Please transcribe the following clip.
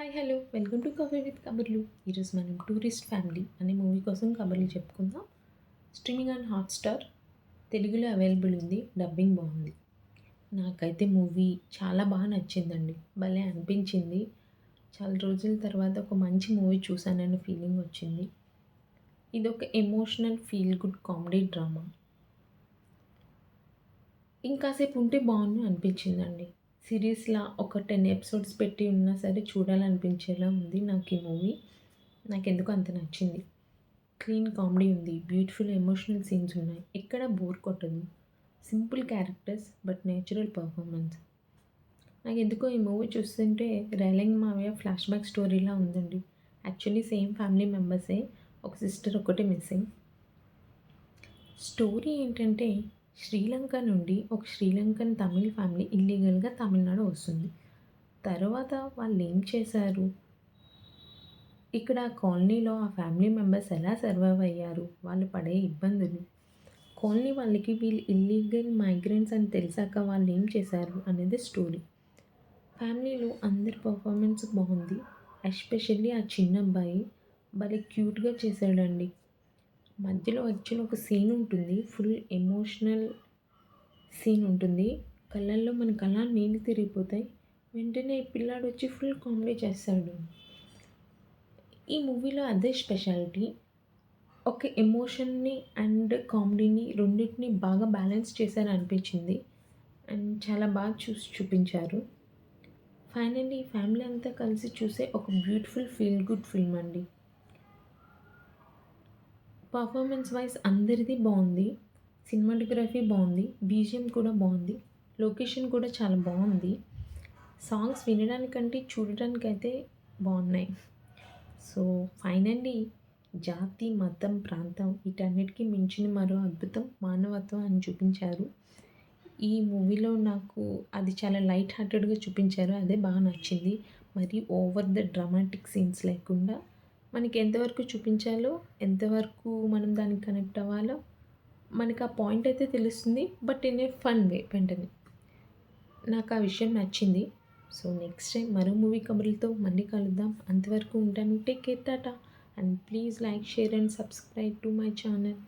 Hi hello welcome to coffee with కబుర్లు. ఈరోజు మనం టూరిస్ట్ ఫ్యామిలీ అనే మూవీ కోసం కబుర్లు చెప్పుకుందాం. స్ట్రీమింగ్ ఆన్ హాట్‌స్టార్ తెలుగులో అవైలబుల్ ఉంది. డబ్బింగ్ బాగుంది. నాకైతే మూవీ చాలా బాగా నచ్చిందండి. భలే అనిపించింది. చాలా రోజుల తర్వాత ఒక మంచి మూవీ చూసానన్న ఫీలింగ్ వచ్చింది. ఇదొక emotional feel good comedy drama. ఇంకాసేపు ఉంటే బాగుండు అనిపించిందండి. సిరీస్‌లా ఒక 10 ఎపిసోడ్స్ పెట్టి ఉన్నా సరే చూడాలనిపించేలా ఉంది నాకు ఈ మూవీ. నాకెందుకో అంత నచ్చింది. క్లీన్ కామెడీ ఉంది. బ్యూటిఫుల్ ఎమోషనల్ సీన్స్ ఉన్నాయి. ఎక్కడ బోర్ కొట్టదు. Simple characters but natural performance. నాకెందుకో ఈ మూవీ చూస్తుంటే రేలంగి మావయ్య ఫ్లాష్ బ్యాక్ స్టోరీలా ఉందండి. యాక్చువల్లీ సేమ్ ఫ్యామిలీ మెంబర్సే. ఒక సిస్టర్ ఒక్కటే మిస్సింగ్. స్టోరీ ఏంటంటే శ్రీలంక నుండి ఒక శ్రీలంకన్ తమిళ్ ఫ్యామిలీ ఇల్లీగల్‌గా తమిళనాడు వస్తుంది. తర్వాత వాళ్ళేం చేశారు? ఇక్కడ కాలనీలో ఆ ఫ్యామిలీ మెంబర్స్ ఎలా సర్వైవ్ అయ్యారు? వాళ్ళు పడే ఇబ్బందులు, కాలనీ వాళ్ళకి వీళ్ళు ఇల్లీగల్ మైగ్రెంట్స్ అని తెలిసాక వాళ్ళేం చేశారు అనేది స్టోరీ. ఫ్యామిలీలో అందరి పర్ఫార్మెన్స్ బాగుంది. ఎస్పెషల్లీ ఆ చిన్న అబ్బాయి భలే క్యూట్‌గా చేశాడండి. మధ్యలో యాక్చువల్లీ ఒక సీన్ ఉంటుంది. ఫుల్ ఎమోషనల్ సీన్ ఉంటుంది. కళ్ళల్లో మనకు అలా నీళ్ళు తిరిగిపోతాయి. వెంటనే ఈ పిల్లాడు వచ్చి ఫుల్ కామెడీ చేస్తాడు. ఈ మూవీలో అదే స్పెషాలిటీ. ఒక ఎమోషన్‌ని అండ్ కామెడీని రెండిటిని బాగా బ్యాలెన్స్ చేశారనిపించింది. అండ్ చాలా బాగా చూపించారు. ఫైనల్లీ ఫ్యామిలీ అంతా కలిసి చూసే ఒక బ్యూటిఫుల్ ఫీల్ గుడ్ ఫిల్మ్ అండి. పర్ఫార్మెన్స్ వైస్ అందరిది బాగుంది. సినిమాటోగ్రఫీ బాగుంది. బీజీఎం కూడా బాగుంది. లొకేషన్ కూడా చాలా బాగుంది. సాంగ్స్ వినడానికంటే చూడడానికైతే బాగున్నాయి. సో ఫైనల్లీ జాతి, మతం, ప్రాంతం వీటన్నిటికి మించిన మరో అద్భుతం మానవత్వం అని చూపించారు. ఈ మూవీలో నాకు అది చాలా లైట్ హార్టెడ్‌గా చూపించారు. అదే బాగా నచ్చింది. మరి ఓవర్ ద డ్రామాటిక్ సీన్స్ లేకుండా మనకి ఎంతవరకు చూపించాలో, ఎంతవరకు మనం దానికి కనెక్ట్ అవ్వాలో మనకు ఆ పాయింట్ అయితే తెలుస్తుంది. బట్ ఇన్ ఏ ఫన్ వే వెంటనే. నాకు ఆ విషయం నచ్చింది. సో నెక్స్ట్ టైం మరో మూవీ కబుర్లతో మళ్ళీ కలుద్దాం. అంతవరకు ఉంటాను. Take care. Tata. And please like, share and subscribe to my channel.